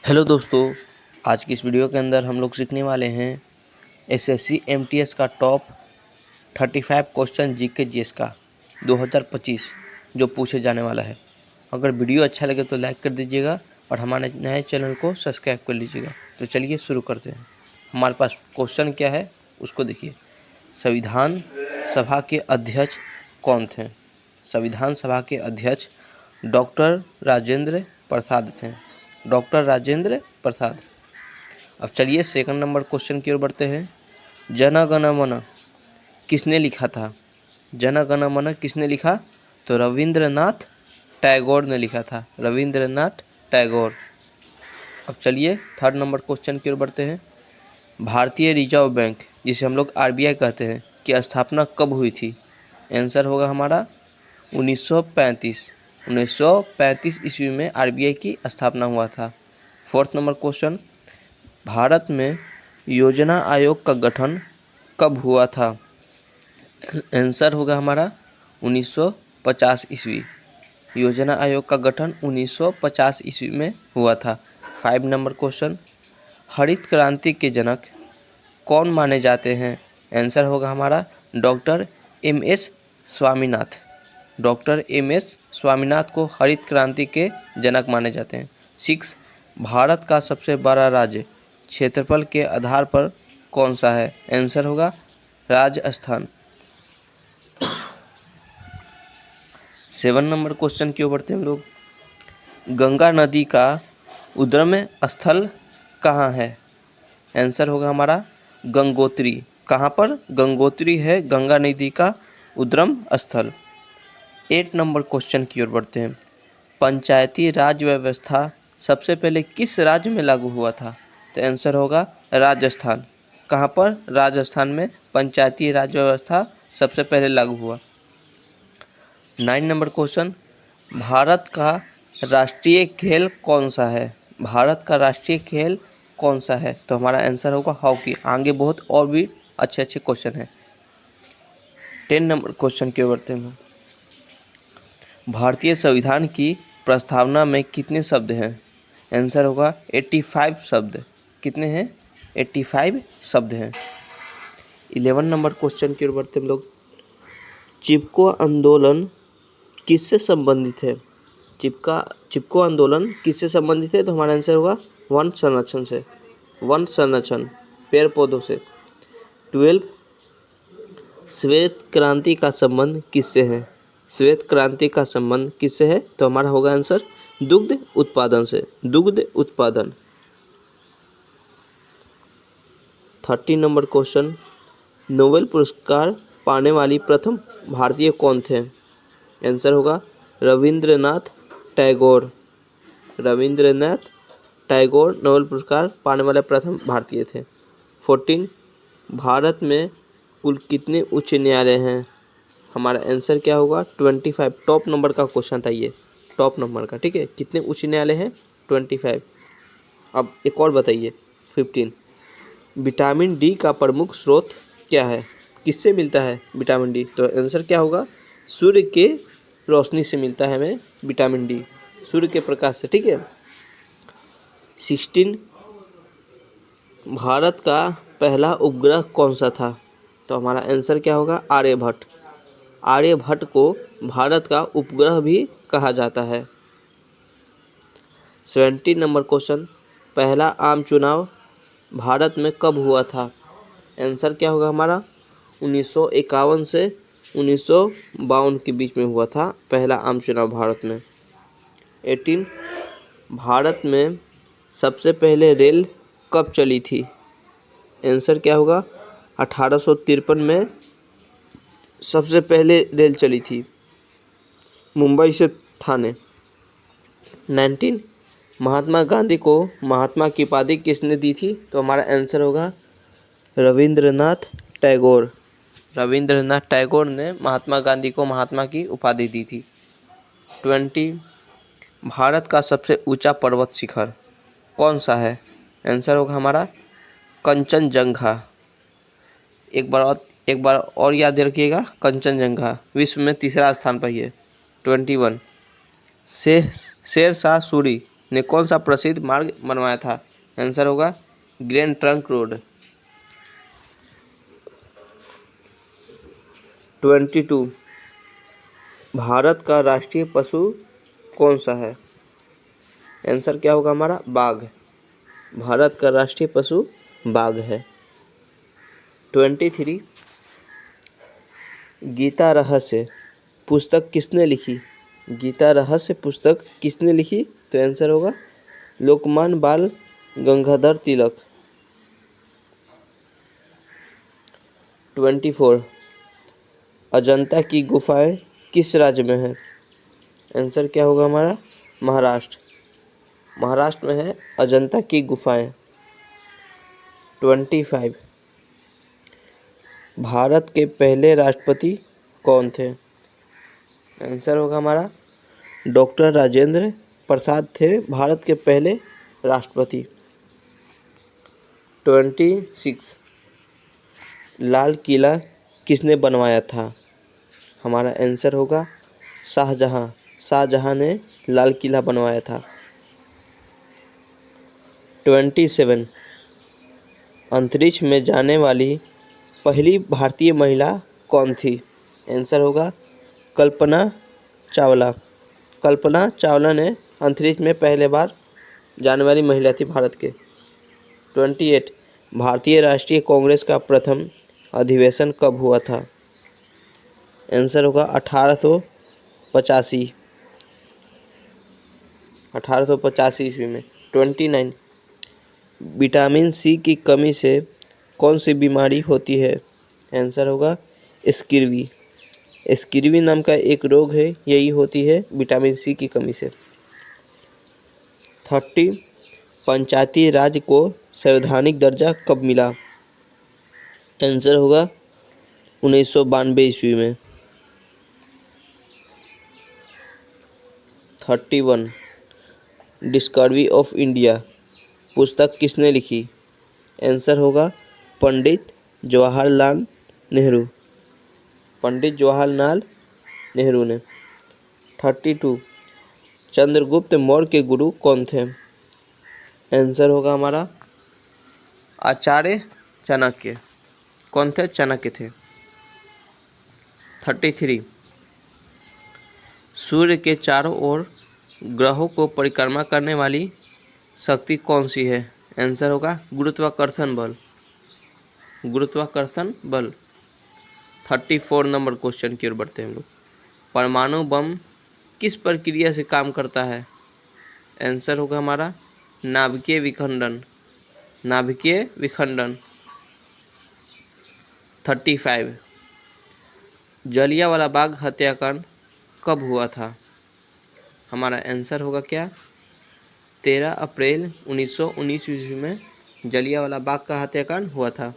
Hello दोस्तों, आज की इस वीडियो के अंदर हम लोग सीखने वाले हैं एसएससी एमटीएस का टॉप 35 क्वेश्चन जीके जीएस का 2025 जो पूछे जाने वाला है। अगर वीडियो अच्छा लगे तो लाइक कर दीजिएगा और हमारे नए चैनल को सब्सक्राइब कर लीजिएगा। तो चलिए शुरू करते हैं। हमारे पास क्वेश्चन क्या है उसको देखिए। संविधान सभा के अध्यक्ष कौन थे? संविधान सभा के अध्यक्ष डॉक्टर राजेंद्र प्रसाद थे। डॉक्टर राजेंद्र प्रसाद। अब चलिए सेकंड नंबर क्वेश्चन की ओर बढ़ते हैं। जन गण मन किसने लिखा था? जन गण मन किसने लिखा? तो रविंद्रनाथ टैगोर ने लिखा था। रविंद्रनाथ टैगोर। अब चलिए थर्ड नंबर क्वेश्चन की ओर बढ़ते हैं। भारतीय रिजर्व बैंक, जिसे हम लोग आरबीआई कहते हैं, की स्थापना कब हुई थी? आंसर होगा हमारा 1935। 1935 ईस्वी में आरबीआई की स्थापना हुआ था। Fourth number question. भारत में योजना आयोग का गठन कब हुआ था? आंसर होगा हमारा 1950 ईस्वी। योजना आयोग का गठन 1950 ईस्वी में हुआ था। 5 नंबर क्वेश्चन। हरित क्रांति के जनक कौन माने जाते हैं? आंसर होगा हमारा doctor MS. Swaminath. Doctor MS. Swaminath को हरित क्रांति के जनक माने जाते हैं। 6 भारत का सबसे बड़ा राज्य क्षेत्रफल के आधार पर कौन सा है? आंसर होगा राजस्थान। 7 नंबर क्वेश्चन की ओर बढ़ते हैं हम लोग। गंगा नदी का उद्गम स्थल कहाँ है? आंसर होगा हमारा गंगोत्री। कहाँ पर? गंगोत्री है गंगा नदी का उद्गम स्थल। 8 नंबर क्वेश्चन की ओर बढ़ते हैं। पंचायती राज व्यवस्था सबसे पहले किस राज्य में लागू हुआ था? तो आंसर होगा राजस्थान। कहाँ पर? राजस्थान में पंचायती राज व्यवस्था सबसे पहले लागू हुआ। 9 नंबर क्वेश्चन। भारत का राष्ट्रीय खेल कौन सा है? भारत का राष्ट्रीय खेल कौन सा है? तो हमारा आंसर होगा हॉकी। आगे बहुत और भी अच्छे अच्छे क्वेश्चन हैं। 10 नंबर क्वेश्चन की ओर बढ़ते हैं। भारतीय संविधान की प्रस्तावना में कितने शब्द हैं? आंसर होगा 85 शब्द। कितने हैं? 85 शब्द हैं। 11 नंबर क्वेश्चन की ओर बढ़ते हम लोग। चिपको आंदोलन किससे संबंधित है? चिपको आंदोलन किससे संबंधित है? तो हमारा आंसर होगा वन संरक्षण से। वन संरक्षण, पेड़ पौधों से। 12 श्वेत क्रांति का संबंध किससे है? श्वेत क्रांति का संबंध किससे है? तो हमारा होगा आंसर दुग्ध उत्पादन से। दुग्ध उत्पादन। 30 नंबर क्वेश्चन। नोबेल पुरस्कार पाने वाली प्रथम भारतीय कौन थे? आंसर होगा रविंद्रनाथ टैगोर। रविंद्रनाथ टैगोर नोबेल पुरस्कार पाने वाले प्रथम भारतीय थे। 14 भारत में कुल कितने उच्च न्यायालय हैं? हमारा आंसर क्या होगा? 25। टॉप नंबर का क्वेश्चन था ये, टॉप नंबर का। ठीक है, कितने उच्च न्यायालय हैं? 25। अब एक और बताइए। 15 विटामिन डी का प्रमुख स्रोत क्या है? किससे मिलता है विटामिन डी? तो आंसर क्या होगा? सूर्य के रोशनी से मिलता है हमें विटामिन डी, सूर्य के प्रकाश से। ठीक है। 16 भारत का पहला उपग्रह कौन सा था? तो हमारा आंसर क्या होगा? आर्यभट्ट। आर्यभट्ट को भारत का उपग्रह भी कहा जाता है। 17 नंबर क्वेश्चन। पहला आम चुनाव भारत में कब हुआ था? आंसर क्या होगा हमारा? 1951 से 1952 के बीच में हुआ था पहला आम चुनाव भारत में। 18 भारत में सबसे पहले रेल कब चली थी? आंसर क्या होगा? 1853 में सबसे पहले रेल चली थी मुंबई से ठाणे। 19 महात्मा गांधी को महात्मा की उपाधि किसने दी थी? तो हमारा आंसर होगा रविंद्रनाथ टैगोर। रविंद्रनाथ टैगोर ने महात्मा गांधी को महात्मा की उपाधि दी थी। 20 भारत का सबसे ऊंचा पर्वत शिखर कौन सा है? आंसर होगा हमारा कंचनजंगा। एक बार और याद रखिएगा, कंचनजंगा विश्व में तीसरा स्थान पर है। 21 शेरशाह सूरी ने कौन सा प्रसिद्ध मार्ग बनवाया था? आंसर होगा ग्रैंड ट्रंक रोड। 22 भारत का राष्ट्रीय पशु कौन सा है? आंसर क्या होगा हमारा? बाघ। भारत का राष्ट्रीय पशु बाघ है। 23 गीता रहस्य पुस्तक किसने लिखी? गीता रहस्य पुस्तक किसने लिखी? तो आंसर होगा लोकमान्य बाल गंगाधर तिलक। 24 अजंता की गुफाएं किस राज्य में है? आंसर क्या होगा हमारा? महाराष्ट्र। महाराष्ट्र में है अजंता की गुफाएं। 25 भारत के पहले राष्ट्रपति कौन थे? आंसर होगा हमारा डॉक्टर राजेंद्र प्रसाद थे भारत के पहले राष्ट्रपति। 26 लाल किला किसने बनवाया था? हमारा आंसर होगा शाहजहां। शाहजहां ने लाल किला बनवाया था। 27 अंतरिक्ष में जाने वाली पहली भारतीय महिला कौन थी? आंसर होगा कल्पना चावला। कल्पना चावला ने अंतरिक्ष में पहले बार जाने वाली महिला थी भारत के। 28 भारतीय राष्ट्रीय कांग्रेस का प्रथम अधिवेशन कब हुआ था? आंसर होगा 1885। 1885 ईस्वी में। 29 विटामिन सी की कमी से कौन सी बीमारी होती है? आंसर होगा स्किर्वी। स्किर्वी नाम का एक रोग है, यही होती है विटामिन सी की कमी से। 30 पंचायती राज को संवैधानिक दर्जा कब मिला? आंसर होगा 1992 ईस्वी में। 31 डिस्कवरी ऑफ इंडिया पुस्तक किसने लिखी? आंसर होगा पंडित जवाहरलाल नेहरू। पंडित जवाहरलाल नेहरू ने। 32 चंद्रगुप्त मौर्य के गुरु कौन थे? आंसर होगा हमारा आचार्य चाणक्य। कौन थे? चाणक्य थे। 33 सूर्य के चारों ओर ग्रहों को परिक्रमा करने वाली शक्ति कौन सी है? आंसर होगा गुरुत्वाकर्षण बल। गुरुत्वाकर्षण बल। 34 नंबर क्वेश्चन की ओर बढ़ते हैं हम लोग। परमाणु बम किस प्रक्रिया से काम करता है? आंसर होगा हमारा नाभिकीय विखंडन। नाभिकीय विखंडन। 35 जलियांवाला बाग हत्याकांड कब हुआ था? हमारा आंसर होगा क्या? 13 अप्रैल 1919 ईस्वी में जलियांवाला बाग का हत्याकांड हुआ था।